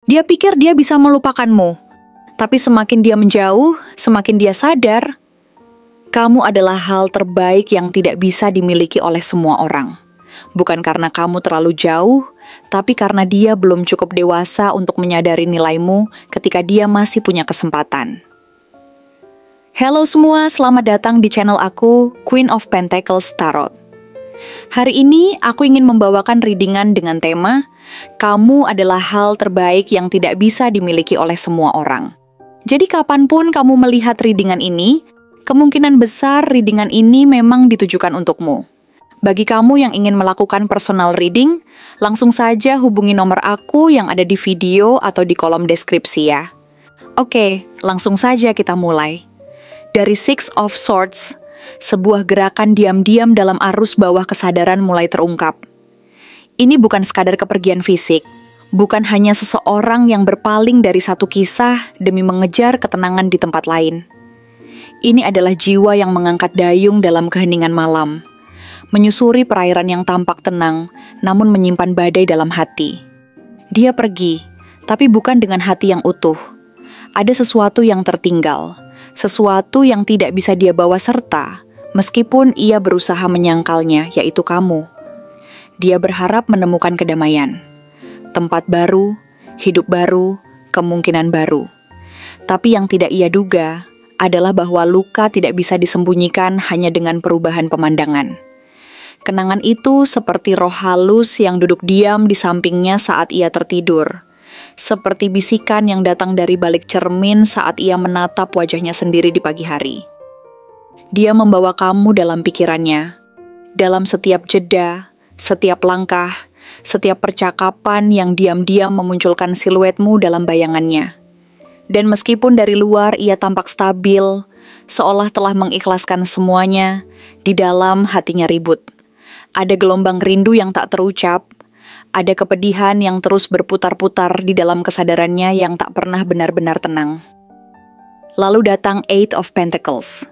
Dia pikir dia bisa melupakanmu, tapi semakin dia menjauh, semakin dia sadar, kamu adalah hal terbaik yang tidak bisa dimiliki oleh semua orang. Bukan karena kamu terlalu jauh, tapi karena dia belum cukup dewasa untuk menyadari nilaimu ketika dia masih punya kesempatan. Halo semua, selamat datang di channel aku, Queen of Pentacles Tarot. Hari ini aku ingin membawakan readingan dengan tema, kamu adalah hal terbaik yang tidak bisa dimiliki oleh semua orang. Jadi kapanpun kamu melihat readingan ini, kemungkinan besar readingan ini memang ditujukan untukmu. Bagi kamu yang ingin melakukan personal reading, langsung saja hubungi nomor aku yang ada di video atau di kolom deskripsi ya. Oke, langsung saja kita mulai. Dari Six of Swords, sebuah gerakan diam-diam dalam arus bawah kesadaran mulai terungkap. Ini bukan sekadar kepergian fisik, bukan hanya seseorang yang berpaling dari satu kisah demi mengejar ketenangan di tempat lain. Ini adalah jiwa yang mengangkat dayung dalam keheningan malam, menyusuri perairan yang tampak tenang, namun menyimpan badai dalam hati. Dia pergi, tapi bukan dengan hati yang utuh. Ada sesuatu yang tertinggal, sesuatu yang tidak bisa dia bawa serta, meskipun ia berusaha menyangkalnya, yaitu kamu. Dia berharap menemukan kedamaian, tempat baru, hidup baru, kemungkinan baru. Tapi yang tidak ia duga adalah bahwa luka tidak bisa disembunyikan hanya dengan perubahan pemandangan. Kenangan itu seperti roh halus yang duduk diam di sampingnya saat ia tertidur. Seperti bisikan yang datang dari balik cermin saat ia menatap wajahnya sendiri di pagi hari. Dia membawa kamu dalam pikirannya, dalam setiap jeda, setiap langkah, setiap percakapan yang diam-diam memunculkan siluetmu dalam bayangannya. Dan meskipun dari luar ia tampak stabil, seolah telah mengikhlaskan semuanya, di dalam hatinya ribut. Ada gelombang rindu yang tak terucap, ada kepedihan yang terus berputar-putar di dalam kesadarannya yang tak pernah benar-benar tenang. Lalu datang Eight of Pentacles,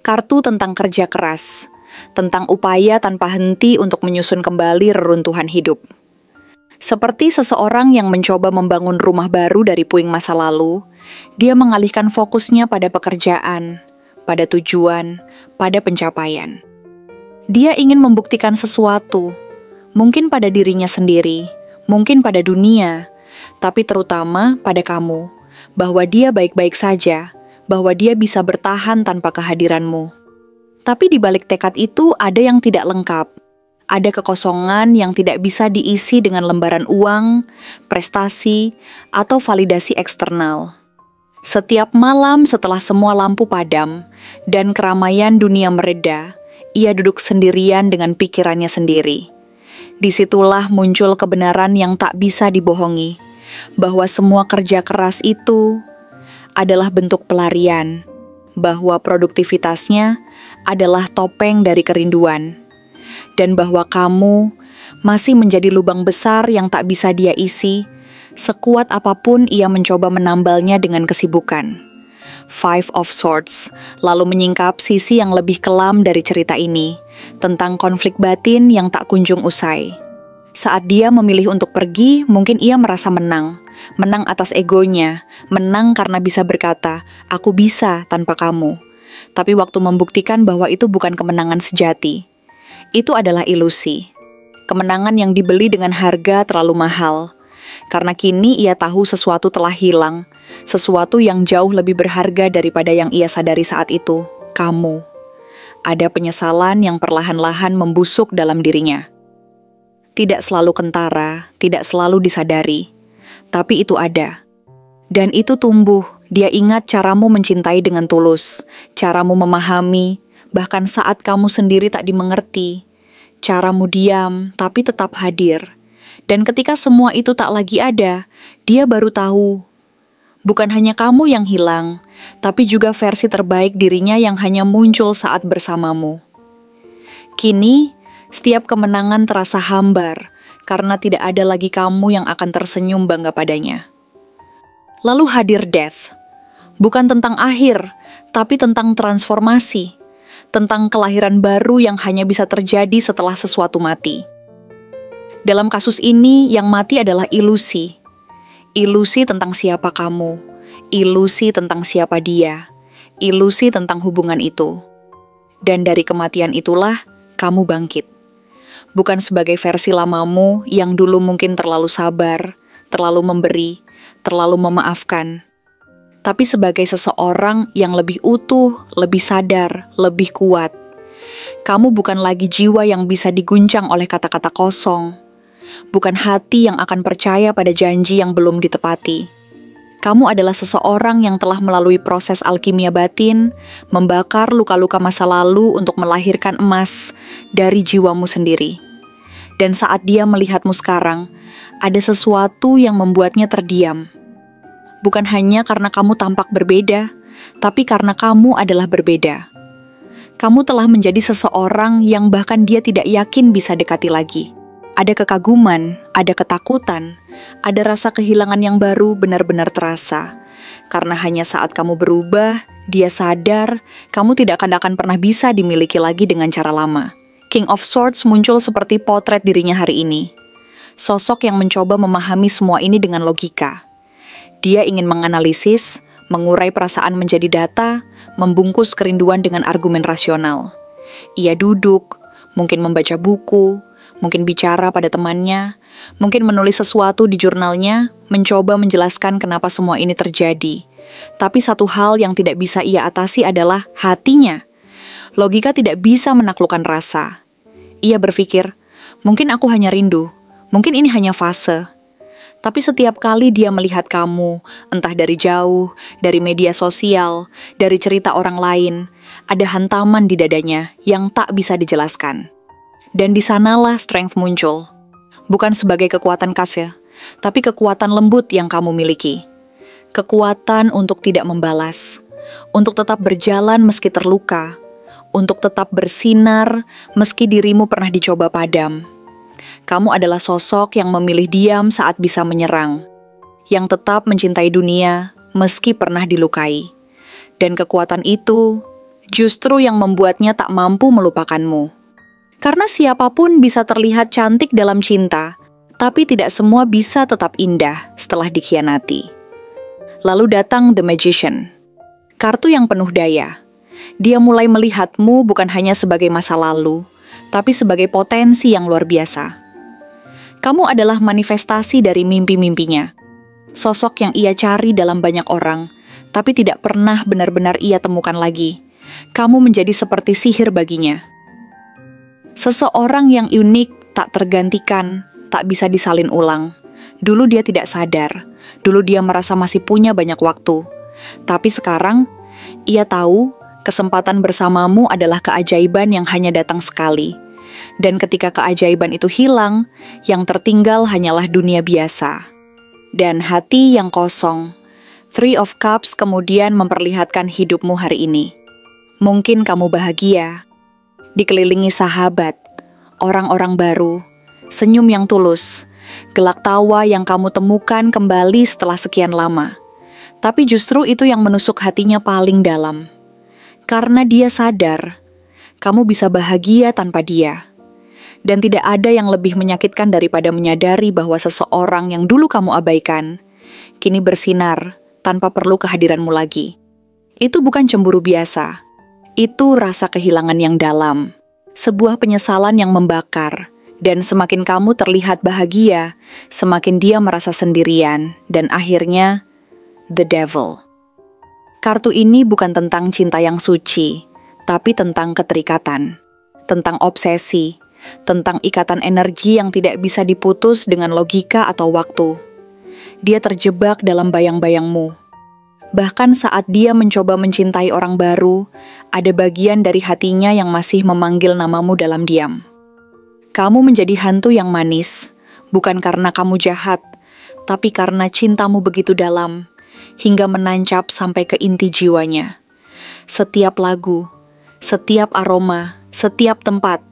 kartu tentang kerja keras, tentang upaya tanpa henti untuk menyusun kembali reruntuhan hidup. Seperti seseorang yang mencoba membangun rumah baru dari puing masa lalu, dia mengalihkan fokusnya pada pekerjaan, pada tujuan, pada pencapaian. Dia ingin membuktikan sesuatu, mungkin pada dirinya sendiri, mungkin pada dunia, tapi terutama pada kamu, bahwa dia baik-baik saja, bahwa dia bisa bertahan tanpa kehadiranmu. Tapi di balik tekad itu ada yang tidak lengkap. Ada kekosongan yang tidak bisa diisi dengan lembaran uang, prestasi, atau validasi eksternal. Setiap malam setelah semua lampu padam dan keramaian dunia mereda, ia duduk sendirian dengan pikirannya sendiri. Disitulah muncul kebenaran yang tak bisa dibohongi, bahwa semua kerja keras itu adalah bentuk pelarian, bahwa produktivitasnya adalah topeng dari kerinduan, dan bahwa kamu masih menjadi lubang besar yang tak bisa dia isi, sekuat apapun ia mencoba menambalnya dengan kesibukan. Five of Swords lalu menyingkap sisi yang lebih kelam dari cerita ini, tentang konflik batin yang tak kunjung usai. Saat dia memilih untuk pergi, mungkin ia merasa menang atas egonya, menang karena bisa berkata, aku bisa tanpa kamu. Tapi waktu membuktikan bahwa itu bukan kemenangan sejati, itu adalah ilusi. Kemenangan yang dibeli dengan harga terlalu mahal, karena kini ia tahu sesuatu telah hilang, sesuatu yang jauh lebih berharga daripada yang ia sadari saat itu, kamu. Ada penyesalan yang perlahan-lahan membusuk dalam dirinya. Tidak selalu kentara, tidak selalu disadari, tapi itu ada. Dan itu tumbuh, dia ingat caramu mencintai dengan tulus, caramu memahami, bahkan saat kamu sendiri tak dimengerti. Caramu diam, tapi tetap hadir. Dan ketika semua itu tak lagi ada, dia baru tahu. Bukan hanya kamu yang hilang, tapi juga versi terbaik dirinya yang hanya muncul saat bersamamu. Kini, setiap kemenangan terasa hambar, karena tidak ada lagi kamu yang akan tersenyum bangga padanya. Lalu hadir Death, bukan tentang akhir, tapi tentang transformasi, tentang kelahiran baru yang hanya bisa terjadi setelah sesuatu mati. Dalam kasus ini, yang mati adalah ilusi. Ilusi tentang siapa kamu, ilusi tentang siapa dia, ilusi tentang hubungan itu. Dan dari kematian itulah kamu bangkit. Bukan sebagai versi lamamu yang dulu mungkin terlalu sabar, terlalu memberi, terlalu memaafkan. Tapi sebagai seseorang yang lebih utuh, lebih sadar, lebih kuat. Kamu bukan lagi jiwa yang bisa diguncang oleh kata-kata kosong. Bukan hati yang akan percaya pada janji yang belum ditepati. Kamu adalah seseorang yang telah melalui proses alkimia batin, membakar luka-luka masa lalu untuk melahirkan emas dari jiwamu sendiri. Dan saat dia melihatmu sekarang, ada sesuatu yang membuatnya terdiam. Bukan hanya karena kamu tampak berbeda, tapi karena kamu adalah berbeda. Kamu telah menjadi seseorang yang bahkan dia tidak yakin bisa dekati lagi. Ada kekaguman, ada ketakutan, ada rasa kehilangan yang baru benar-benar terasa. Karena hanya saat kamu berubah, dia sadar kamu tidak akan pernah bisa dimiliki lagi dengan cara lama. King of Swords muncul seperti potret dirinya hari ini. Sosok yang mencoba memahami semua ini dengan logika. Dia ingin menganalisis, mengurai perasaan menjadi data, membungkus kerinduan dengan argumen rasional. Ia duduk, mungkin membaca buku, mungkin bicara pada temannya, mungkin menulis sesuatu di jurnalnya, mencoba menjelaskan kenapa semua ini terjadi. Tapi satu hal yang tidak bisa ia atasi adalah hatinya. Logika tidak bisa menaklukkan rasa. Ia berpikir, mungkin aku hanya rindu, mungkin ini hanya fase. Tapi setiap kali dia melihat kamu, entah dari jauh, dari media sosial, dari cerita orang lain, ada hantaman di dadanya yang tak bisa dijelaskan. Dan di sanalah strength muncul. Bukan sebagai kekuatan khas ya, tapi kekuatan lembut yang kamu miliki. Kekuatan untuk tidak membalas, untuk tetap berjalan meski terluka, untuk tetap bersinar meski dirimu pernah dicoba padam. Kamu adalah sosok yang memilih diam saat bisa menyerang, yang tetap mencintai dunia meski pernah dilukai. Dan kekuatan itu justru yang membuatnya tak mampu melupakanmu. Karena siapapun bisa terlihat cantik dalam cinta, tapi tidak semua bisa tetap indah setelah dikhianati. Lalu datang The Magician, kartu yang penuh daya. Dia mulai melihatmu bukan hanya sebagai masa lalu, tapi sebagai potensi yang luar biasa. Kamu adalah manifestasi dari mimpi-mimpinya. Sosok yang ia cari dalam banyak orang, tapi tidak pernah benar-benar ia temukan lagi. Kamu menjadi seperti sihir baginya. Seseorang yang unik, tak tergantikan, tak bisa disalin ulang. Dulu dia tidak sadar, dulu dia merasa masih punya banyak waktu. Tapi sekarang, ia tahu kesempatan bersamamu adalah keajaiban yang hanya datang sekali. Dan ketika keajaiban itu hilang, yang tertinggal hanyalah dunia biasa. Dan hati yang kosong. Three of Cups kemudian memperlihatkan hidupmu hari ini. Mungkin kamu bahagia, dikelilingi sahabat, orang-orang baru, senyum yang tulus, gelak tawa yang kamu temukan kembali setelah sekian lama. Tapi justru itu yang menusuk hatinya paling dalam. Karena dia sadar, kamu bisa bahagia tanpa dia. Dan tidak ada yang lebih menyakitkan daripada menyadari bahwa seseorang yang dulu kamu abaikan, kini bersinar tanpa perlu kehadiranmu lagi. Itu bukan cemburu biasa. Itu rasa kehilangan yang dalam, sebuah penyesalan yang membakar, dan semakin kamu terlihat bahagia, semakin dia merasa sendirian, dan akhirnya, the devil. Kartu ini bukan tentang cinta yang suci, tapi tentang keterikatan, tentang obsesi, tentang ikatan energi yang tidak bisa diputus dengan logika atau waktu. Dia terjebak dalam bayang-bayangmu. Bahkan saat dia mencoba mencintai orang baru, ada bagian dari hatinya yang masih memanggil namamu dalam diam. Kamu menjadi hantu yang manis, bukan karena kamu jahat, tapi karena cintamu begitu dalam, hingga menancap sampai ke inti jiwanya. Setiap lagu, setiap aroma, setiap tempat,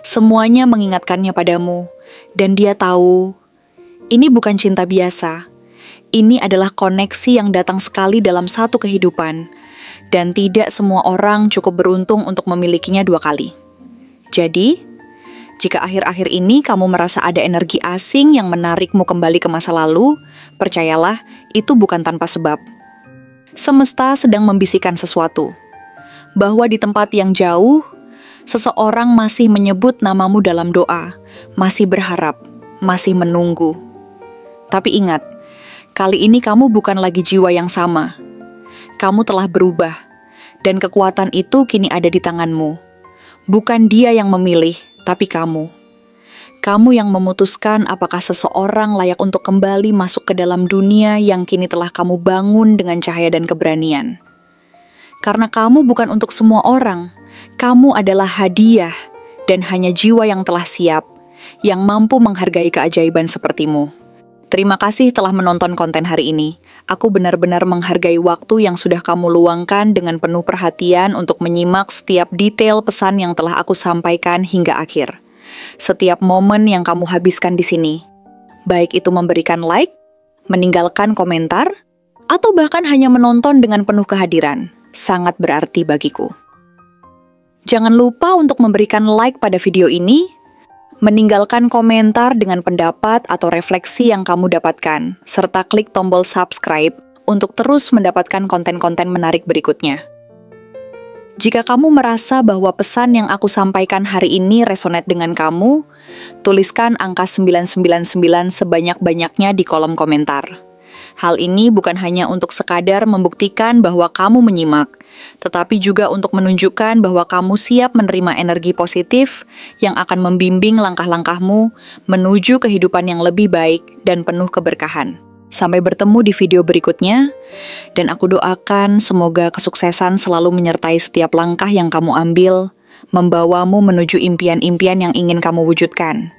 semuanya mengingatkannya padamu, dan dia tahu, ini bukan cinta biasa. Ini adalah koneksi yang datang sekali dalam satu kehidupan, dan tidak semua orang cukup beruntung untuk memilikinya 2 kali. Jadi, Jika akhir-akhir ini kamu merasa ada energi asing yang menarikmu kembali ke masa lalu, percayalah, itu bukan tanpa sebab. Semesta sedang membisikkan sesuatu, bahwa di tempat yang jauh, seseorang masih menyebut namamu dalam doa, masih berharap, masih menunggu. Tapi ingat, kali ini kamu bukan lagi jiwa yang sama. Kamu telah berubah, dan kekuatan itu kini ada di tanganmu. Bukan dia yang memilih, tapi kamu. Kamu yang memutuskan apakah seseorang layak untuk kembali masuk ke dalam dunia yang kini telah kamu bangun dengan cahaya dan keberanian. Karena kamu bukan untuk semua orang, kamu adalah hadiah dan hanya jiwa yang telah siap, yang mampu menghargai keajaiban sepertimu. Terima kasih telah menonton konten hari ini. Aku benar-benar menghargai waktu yang sudah kamu luangkan dengan penuh perhatian untuk menyimak setiap detail pesan yang telah aku sampaikan hingga akhir. Setiap momen yang kamu habiskan di sini, baik itu memberikan like, meninggalkan komentar, atau bahkan hanya menonton dengan penuh kehadiran, sangat berarti bagiku. Jangan lupa untuk memberikan like pada video ini, meninggalkan komentar dengan pendapat atau refleksi yang kamu dapatkan, serta klik tombol subscribe untuk terus mendapatkan konten-konten menarik berikutnya. Jika kamu merasa bahwa pesan yang aku sampaikan hari ini resonate dengan kamu, tuliskan angka 999 sebanyak-banyaknya di kolom komentar. Hal ini bukan hanya untuk sekadar membuktikan bahwa kamu menyimak, tetapi juga untuk menunjukkan bahwa kamu siap menerima energi positif yang akan membimbing langkah-langkahmu menuju kehidupan yang lebih baik dan penuh keberkahan. Sampai bertemu di video berikutnya, dan aku doakan semoga kesuksesan selalu menyertai setiap langkah yang kamu ambil, membawamu menuju impian-impian yang ingin kamu wujudkan.